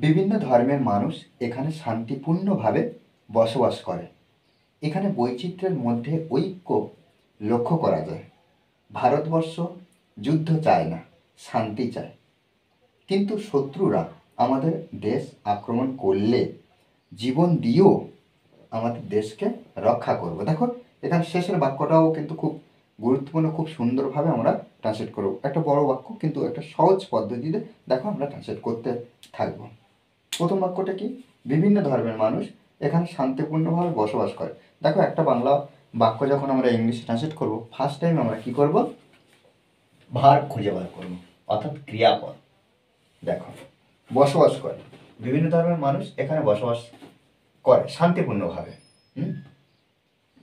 বিভিন্ন ধর্মের মানুষ এখানে শান্তিপূর্ণভাবে বসবাস করে। এখানে বৈচিত্র্যের মধ্যে ঐক্য লক্ষ্য করা যায়। ভারতবর্ষ যুদ্ধ চায় না, শান্তি চায়। কিন্তু শত্রুরা আমাদের দেশ আক্রমণ করলে জীবন দিয়েও আমাদের দেশকে রক্ষা করবো। দেখো এখানে শেষের বাক্যটাও কিন্তু খুব গুরুত্বপূর্ণ, খুব সুন্দরভাবে আমরা ট্রান্সলেট করবো। একটা বড় বাক্য কিন্তু একটা সহজ পদ্ধতিতে দেখো আমরা ট্রান্সলেট করতে থাকবো। প্রথম বাক্যটা কি? বিভিন্ন ধর্মের মানুষ এখানে শান্তিপূর্ণভাবে বসবাস করে। দেখো একটা বাংলা বাক্য যখন আমরা ইংলিশে ট্রান্সলেট করবো, ফার্স্ট টাইম আমরা কি করব? ভার্ব খুঁজে বার করবো, অর্থাৎ ক্রিয়াপদ। দেখো বসবাস করে, বিভিন্ন ধর্মের মানুষ এখানে বসবাস করে শান্তিপূর্ণভাবে।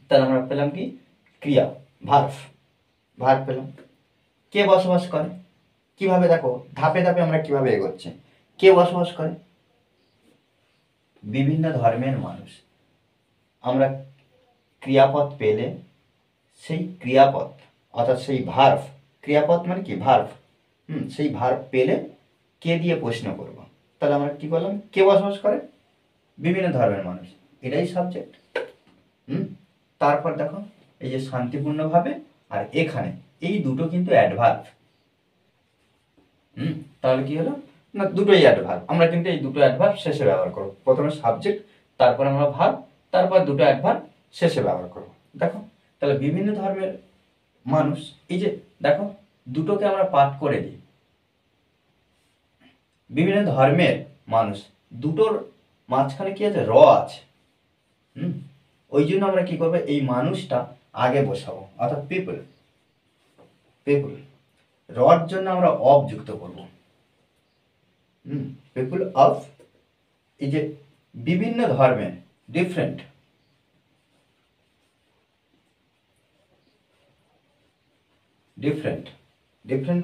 তাহলে আমরা পেলাম কি? ক্রিয়া, ভার্ব পেলাম। কে বসবাস করে? কিভাবে? দেখো ধাপে ধাপে আমরা কিভাবে এগোচ্ছি। কে বসবাস করে? বিভিন্ন ধর্মের মানুষ। আমরা ক্রিয়াপদ পেলে সেই ক্রিয়াপদ অর্থাৎ সেই ভার্ব, ক্রিয়াপদ মানে কি? ভার্ব। সেই ভার্ব পেলে কে দিয়ে প্রশ্ন করব। তাহলে আমরা কি করলাম? কে বসবাস করে? বিভিন্ন ধর্মের মানুষ, এটাই সাবজেক্ট। তারপর দেখো এই যে শান্তিপূর্ণভাবে আর এখানে, এই দুটো কিন্তু অ্যাডভার্ব। তাহলে কি হলো না, দুটোই অ্যাডভার্ব। আমরা কিন্তু এই দুটো অ্যাডভার্ব শেষে ব্যবহার করব। প্রথমে সাবজেক্ট, তারপর আমরা ভার্ব, তারপর দুটো অ্যাডভার্ব শেষে ব্যবহার করব। দেখো তাহলে বিভিন্ন ধর্মের মানুষ, এই যে দেখো দুটোকে আমরা পাঠ করে দিই। বিভিন্ন ধর্মের মানুষ, দুটোর মাঝখানে কি আছে? র আছে। ওই জন্য আমরা কি করবো? এই মানুষটা আগে বসাবো, অর্থাৎ পিপল। রর জন্য আমরা অফ যুক্ত করব। পিপল অফ, এই যে বিভিন্ন ধর্মের, ডিফারেন্ট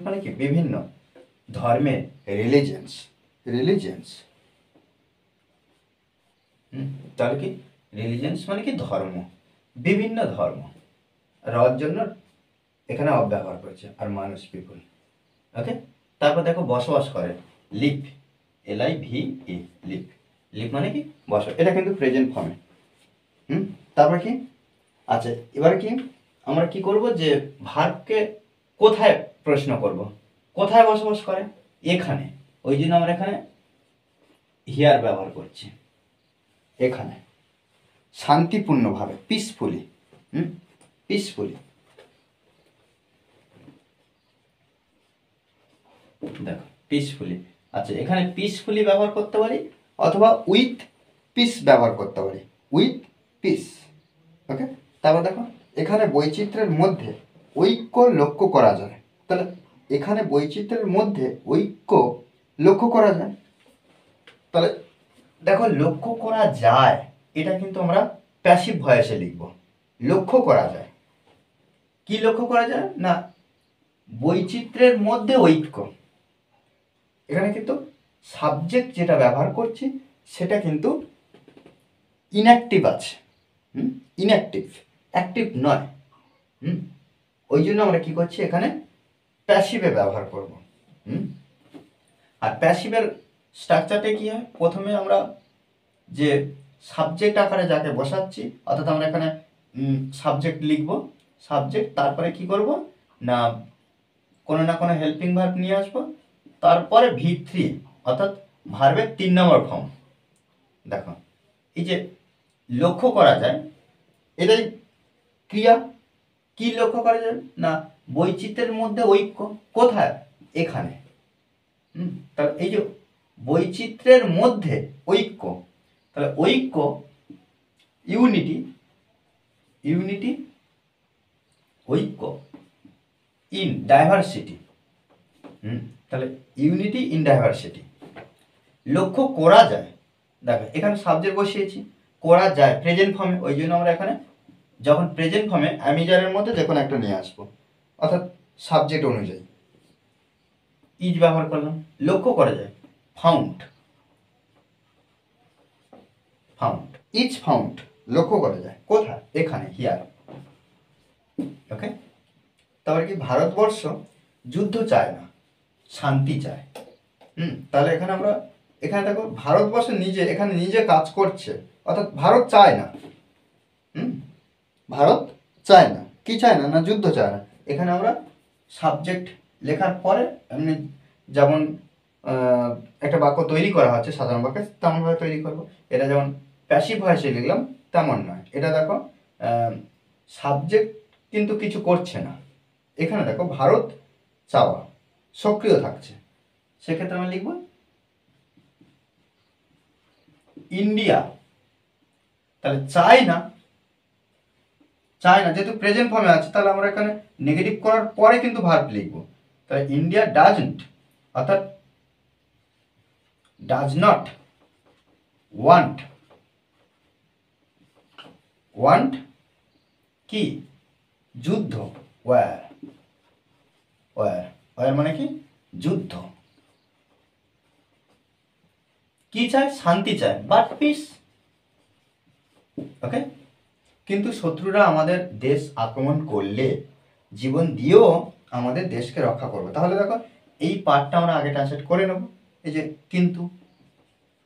মানে কি? বিভিন্ন ধর্মের, রিলিজিয়ন্স। তাহলে কি? রিলিজিয়ন্স মানে কি? ধর্ম, বিভিন্ন ধর্ম। রর জন্য এখানে অফ ব্যবহার করছে, আর মানুষ পিপল। ওকে, তারপর দেখো বসবাস করে, লিভ, LIVE, লিভ মানে কি? বসবাস। এটা কিন্তু প্রেজেন্ট ফর্মে। তারপর কি? আচ্ছা এবার কি আমরা কি করব? যে ভার্বকে কোথায় প্রশ্ন করব? কোথায় বসবাস করে? এখানে। ওই জন্য আমরা এখানে হিয়ার ব্যবহার করছি। এখানে শান্তিপূর্ণভাবে, পিসফুলি। দেখো পিসফুলি। আচ্ছা এখানে পিসফুলি ব্যবহার করতে পারি, অথবা উইথ পিস ব্যবহার করতে পারি, উইথ পিস। ওকে, তারপর দেখো এখানে বৈচিত্র্যের মধ্যে ঐক্য লক্ষ্য করা যায়। তাহলে এখানে বৈচিত্র্যের মধ্যে ঐক্য লক্ষ্য করা যায়। তাহলে দেখো লক্ষ্য করা যায়, এটা কিন্তু আমরা প্যাসিভ ভয়েসে লিখব। লক্ষ্য করা যায়, কি লক্ষ্য করা যায়? না, বৈচিত্র্যের মধ্যে ঐক্য। এখানে কিন্তু সাবজেক্ট যেটা ব্যবহার করছি সেটা কিন্তু ইনঅ্যাক্টিভ আছে। অ্যাক্টিভ নয়। ওই জন্য আমরা কি করছি? এখানে প্যাসিভে ব্যবহার করব। আর প্যাসিভের স্ট্রাকচারটা কি হয়? প্রথমে আমরা যে সাবজেক্ট আকারে যাকে বসাচ্ছি, অর্থাৎ আমরা এখানে সাবজেক্ট লিখব, সাবজেক্ট, তারপরে কি করব না, কোনো না কোনো হেল্পিং ভার্ব নিয়ে আসবো, তারপরে V3 অর্থাৎ ভার্বের 3 নম্বর ফর্ম। দেখো এই যে লক্ষ্য করা যায়, এটাই ক্রিয়া। কি লক্ষ্য করা যায়? না, বৈচিত্র্যের মধ্যে ঐক্য। কোথায়? এখানে। তাহলে এই যে বৈচিত্র্যের মধ্যে ঐক্য, তাহলে ঐক্য, ইউনিটি, ঐক্য ইন ডাইভার্সিটি। তাহলে ইউনিটি ইন ডাইভার্সিটি। লক্ষ্য করা যায়, দেখো এখানে সাবজেক্ট বসিয়েছি, করা যায় প্রেজেন্ট ফর্মে। ওই জন্য আমরা এখানে যখন প্রেজেন্ট ফর্মে অ্যামিজারের মধ্যে যে কোনো একটা নিয়ে আসবো, অর্থাৎ সাবজেক্ট অনুযায়ী ইজ ব্যবহার করলাম। লক্ষ্য করা যায়, ফাউন্ড, ইজ ফাউন্ড। লক্ষ্য করা যায় কোথায়? এখানে, হিয়ার। ওকে, তারপরে কি? ভারতবর্ষ যুদ্ধ চায় না, শান্তি চায়। তাহলে এখানে আমরা এখানে দেখো ভারতবর্ষ নিজে এখানে নিজে কাজ করছে, অর্থাৎ ভারত চায় না। ভারত চায় না, কি চায় না? না যুদ্ধ চায় না। এখানে আমরা সাবজেক্ট লেখার পরে এমনি যেমন একটা বাক্য তৈরি করা হচ্ছে সাধারণ বাক্যে তেমনভাবে তৈরি করবো। এটা যেমন প্যাসিভ ভয়েসে লিখলাম তেমন নয়। এটা দেখো সাবজেক্ট কিন্তু কিছু করছে না, এখানে দেখো ভারত চাওয়া সক্রিয় থাকছে, সেক্ষেত্রে আমরা লিখব ইন্ডিয়া। তাহলে চাই না, যেহেতু প্রেজেন্ট ফর্মে আছে তাহলে আমরা এখানে নেগেটিভ করার পরে কিন্তু ভার্ব লিখব। তাহলে ইন্ডিয়া ডাজন্ট, অর্থাৎ ডাজ নট ওয়ান্ট কি? যুদ্ধ। ওয়ার মানে কি? যুদ্ধ। কি চায়? শান্তি চায়, বাট পিস। ওকে, কিন্তু শত্রুরা আমাদের দেশ আক্রমণ করলে জীবন দিয়েও আমাদের দেশকে রক্ষা করবে। তাহলে দেখো এই পার্টটা আমরা আগে ট্রান্সলেট করে নেব। এই যে কিন্তু,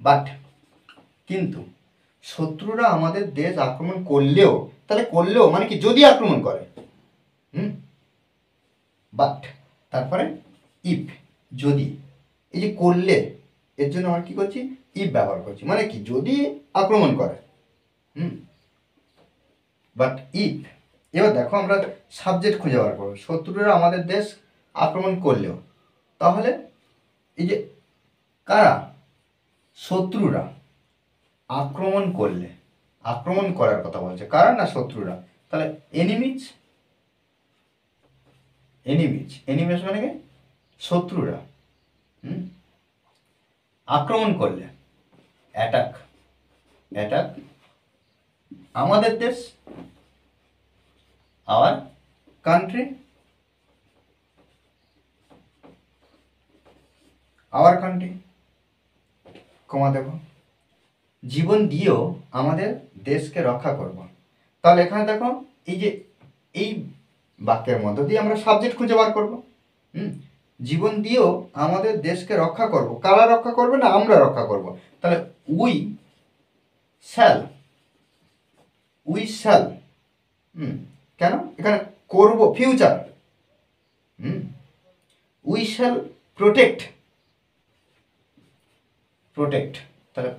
বাট, কিন্তু শত্রুরা আমাদের দেশ আক্রমণ করলেও, তাহলে করলেও মানে কি? যদি আক্রমণ করে। বাট তারপরে ইফ, যদি। এই যে করলে, এর জন্য আমরা কি করছি? ইফ ব্যবহার করছি, মানে কি? যদি আক্রমণ করে। বাট ইফ, এবার দেখো আমরা সাবজেক্ট খুঁজে বার করবো। শত্রুরা আমাদের দেশ আক্রমণ করলেও, তাহলে এই যে কারা? শত্রুরা আক্রমণ করলে, আক্রমণ করার কথা বলছে, কারা? না শত্রুরা। তাহলে এনিমিজ মানে কি? শত্রুরা। আক্রমণ করলে অ্যাটাক আমাদের দেশ, আওয়ার কান্ট্রি, কমা দেব, জীবন দিয়েও আমাদের দেশকে রক্ষা করব। তাহলে এখানে দেখো এই যে এই বাক্যের মধ্য দিয়ে আমরা সাবজেক্ট খুঁজে বার করব। জীবন দিয়েও আমাদের দেশকে রক্ষা করব। কারা রক্ষা করবে? না আমরা রক্ষা করব। তাহলে উই শ্যাল, কেন? এখানে করব ফিউচার। উই শ্যাল প্রোটেক্ট, তাহলে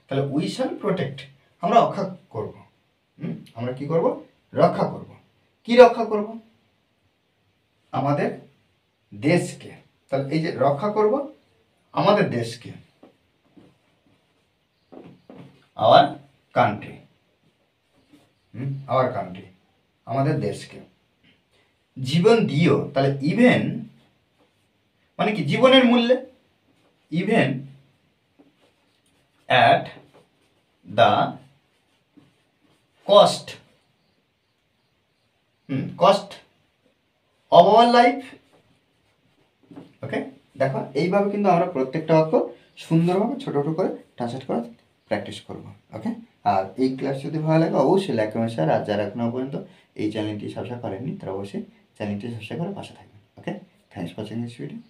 তাহলে উই শ্যাল প্রোটেক্ট, আমরা রক্ষা করব। আমরা কি করব? রক্ষা করব। কি রক্ষা করব? আমাদের দেশকে। তাহলে এই যে রক্ষা করব আমাদের দেশকে, আওয়ার কান্ট্রি, আমাদের দেশকে। জীবন দিও, তাহলে ইভেন মানে কি? জীবনের মূল্যে, even at the cost of our life. Okay, দেখো এইভাবে কিন্তু আমরা প্রত্যেকটা বাক্য সুন্দরভাবে ছোটো ছোটো করে ট্রান্সলেট করার প্র্যাকটিস করবো। ওকে, আর এই ক্লাস যদি ভালো লাগে অবশ্যই লাইক কমেন্ট শেয়ার। আর যারা এখনও পর্যন্ত এই চ্যানেলটি সাবস্ক্রাইব করেননি তারা অবশ্যই চ্যানেলটি সাবস্ক্রাইব করে পাশে থাকবেন। Okay, thanks for watching this video.